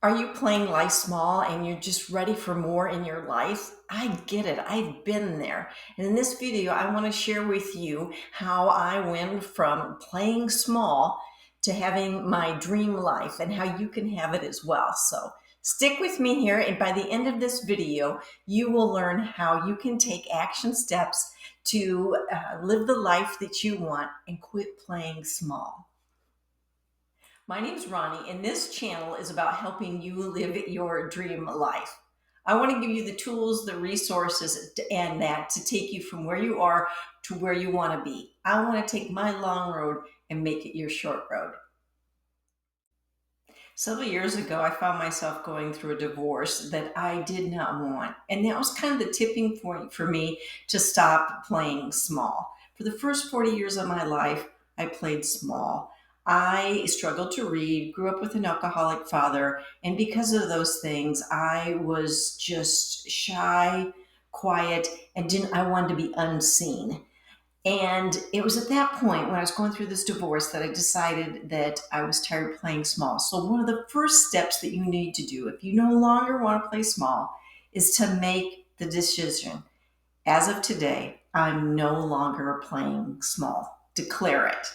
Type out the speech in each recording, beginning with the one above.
Are you playing life small and you're just ready for more in your life? I get it. I've been there. And in this video, I want to share with you how I went from playing small to having my dream life and how you can have it as well. So stick with me here. And by the end of this video, you will learn how you can take action steps to live the life that you want and quit playing small. My name's Ronnie, and this channel is about helping you live your dream life. I want to give you the tools, the resources, and that to take you from where you are to where you want to be. I want to take my long road and make it your short road. Several years ago, I found myself going through a divorce that I did not want. And that was kind of the tipping point for me to stop playing small. For the first 40 years of my life, I played small. I struggled to read, grew up with an alcoholic father, and because of those things, I was just shy, quiet, and I wanted to be unseen. And it was at that point when I was going through this divorce that I decided that I was tired of playing small. So one of the first steps that you need to do if you no longer want to play small is to make the decision. As of today, I'm no longer playing small. Declare it.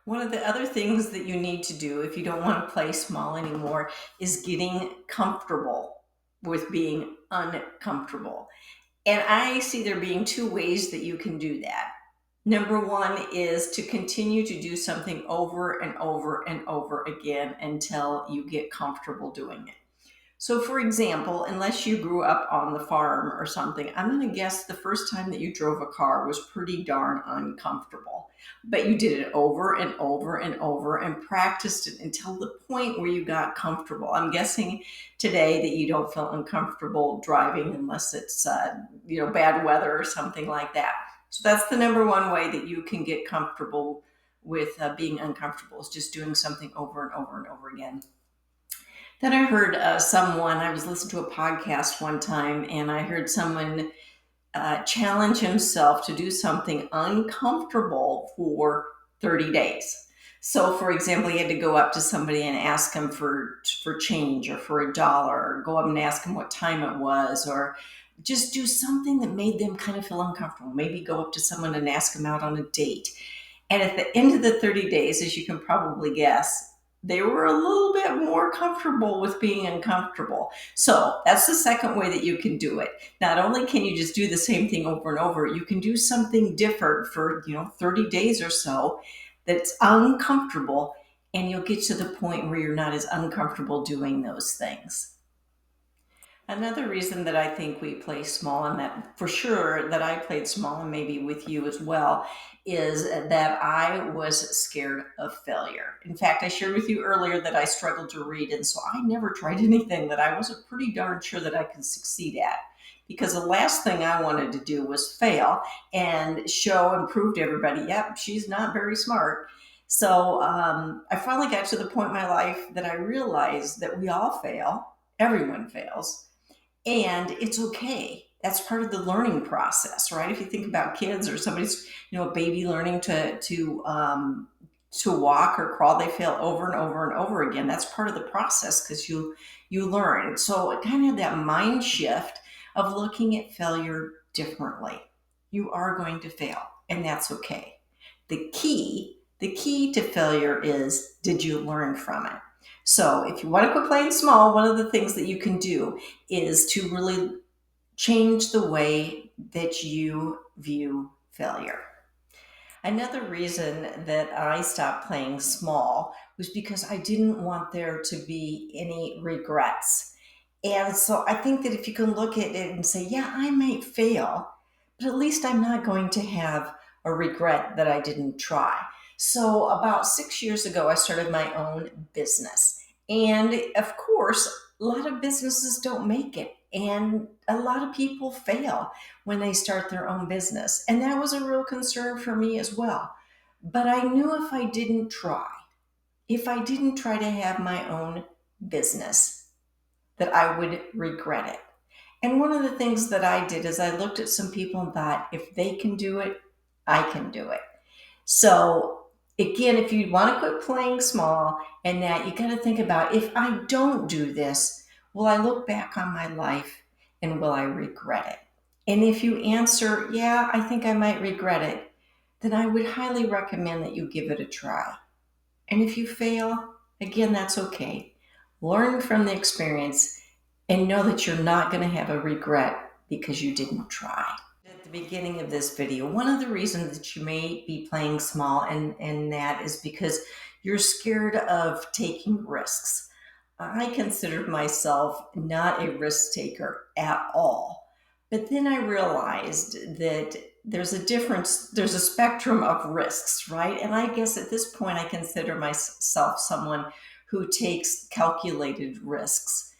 One of the other things that you need to do if you don't want to play small anymore is getting comfortable with being uncomfortable. And I see there being two ways that you can do that. Number one is to continue to do something over and over and over again until you get comfortable doing it. So for example, unless you grew up on the farm or something, I'm going to guess the first time that you drove a car was pretty darn uncomfortable. But you did it over and over and over and practiced it until the point where you got comfortable. I'm guessing today that you don't feel uncomfortable driving unless it's bad weather or something like that. So that's the number one way that you can get comfortable with being uncomfortable, is just doing something over and over and over again. Then I heard I was listening to a podcast one time, and I heard someone challenge himself to do something uncomfortable for 30 days. So, for example, he had to go up to somebody and ask him for change or for $1, or go up and ask him what time it was, or just do something that made them kind of feel uncomfortable. Maybe go up to someone and ask them out on a date. And at the end of the 30 days, as you can probably guess, they were a little bit more comfortable with being uncomfortable. So that's the second way that you can do it. Not only can you just do the same thing over and over, you can do something different for 30 days or so that's uncomfortable, and you'll get to the point where you're not as uncomfortable doing those things. Another reason that I think we play small, and that for sure that I played small, and maybe with you as well, is that I was scared of failure. In fact, I shared with you earlier that I struggled to read, and so I never tried anything that I wasn't pretty darn sure that I could succeed at. Because the last thing I wanted to do was fail and show and prove to everybody, yep, she's not very smart. So I finally got to the point in my life that I realized that we all fail. Everyone fails. And it's okay. That's part of the learning process, right? If you think about kids or somebody's, a baby learning to walk or crawl, they fail over and over and over again. That's part of the process because you learn. So it kind of had that mind shift of looking at failure differently. You are going to fail, and that's okay. The key to failure is, did you learn from it? So if you want to quit playing small, one of the things that you can do is to really change the way that you view failure. Another reason that I stopped playing small was because I didn't want there to be any regrets. And so I think that if you can look at it and say, yeah, I might fail, but at least I'm not going to have a regret that I didn't try. So about 6 years ago, I started my own business. And of course, a lot of businesses don't make it. And a lot of people fail when they start their own business. And that was a real concern for me as well. But I knew if I didn't try to have my own business, that I would regret it. And one of the things that I did is I looked at some people and thought, if they can do it, I can do it. So Again, if you want to quit playing small and that, you got to think about, if I don't do this, will I look back on my life and will I regret it? And if you answer, yeah, I think I might regret it, then I would highly recommend that you give it a try. And if you fail, again, that's okay. Learn from the experience and know that you're not going to have a regret because you didn't try. At the beginning of this video, one of the reasons that you may be playing small, and that is because you're scared of taking risks. I considered myself not a risk taker at all. But then I realized that there's a difference, there's a spectrum of risks, right? And I guess at this point, I consider myself someone who takes calculated risks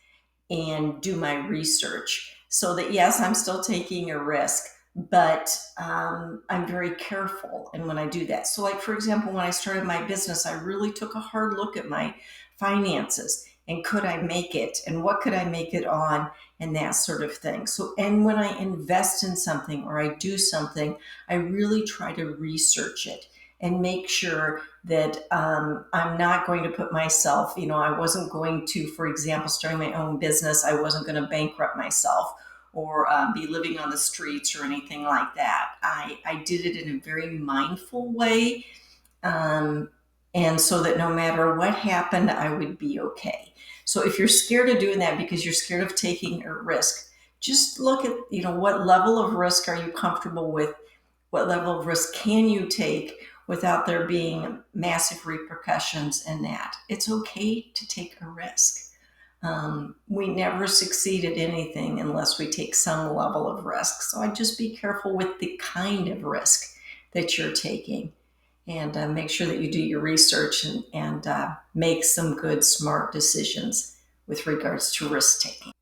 and do my research. So that, yes, I'm still taking a risk, but I'm very careful. And when I do that, so like, for example, when I started my business, I really took a hard look at my finances and could I make it and what could I make it on and that sort of thing. So, and when I invest in something or I do something, I really try to research it and make sure that I'm not going to put myself, I wasn't going to, for example, starting my own business, I wasn't going to bankrupt myself or be living on the streets or anything like that. I did it in a very mindful way. And so that no matter what happened, I would be okay. So if you're scared of doing that because you're scared of taking a risk, just look at, what level of risk are you comfortable with? What level of risk can you take without there being massive repercussions in that? It's okay to take a risk. We never succeed at anything unless we take some level of risk. So I'd just be careful with the kind of risk that you're taking, and make sure that you do your research and make some good, smart decisions with regards to risk taking.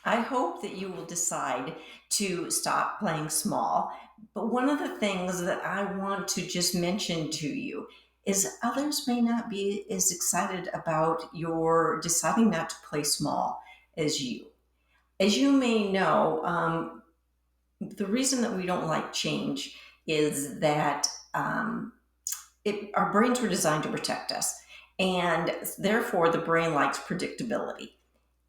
I hope that you will decide to stop playing small. But one of the things that I want to just mention to you is others may not be as excited about your deciding not to play small as you. As you may know, the reason that we don't like change is that our brains were designed to protect us. And therefore, the brain likes predictability.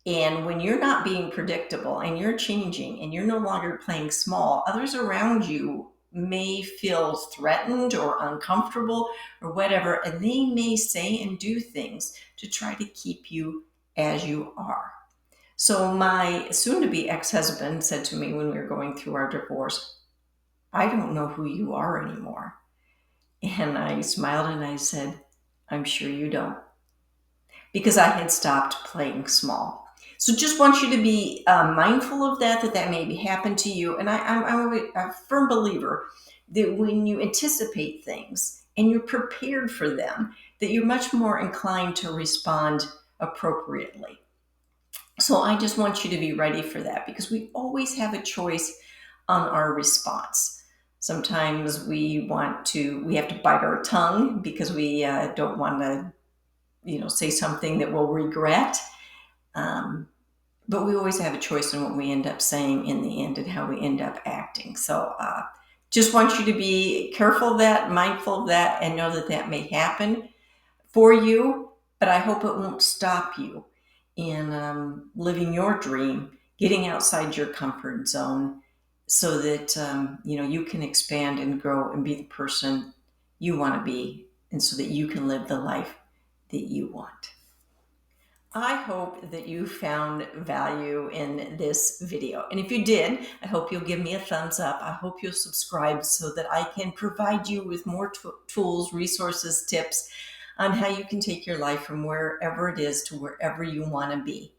And when you're not being predictable and you're changing and you're no longer playing small, others around you may feel threatened or uncomfortable or whatever, and they may say and do things to try to keep you as you are. So my soon-to-be ex-husband said to me when we were going through our divorce, "I don't know who you are anymore." And I smiled and I said, "I'm sure you don't," because I had stopped playing small. So just want you to be mindful of that may happen to you. And I'm a firm believer that when you anticipate things and you're prepared for them, that you're much more inclined to respond appropriately. So I just want you to be ready for that, because we always have a choice on our response. Sometimes we have to bite our tongue because we don't want to, say something that we'll regret. But we always have a choice in what we end up saying in the end and how we end up acting. So just want you to be careful of that, mindful of that, and know that may happen for you. But I hope it won't stop you in living your dream, getting outside your comfort zone so that, you can expand and grow and be the person you want to be, and so that you can live the life that you want. I hope that you found value in this video. And if you did, I hope you'll give me a thumbs up. I hope you'll subscribe so that I can provide you with more tools, resources, tips on how you can take your life from wherever it is to wherever you want to be.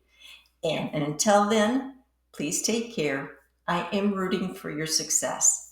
And until then, please take care. I am rooting for your success.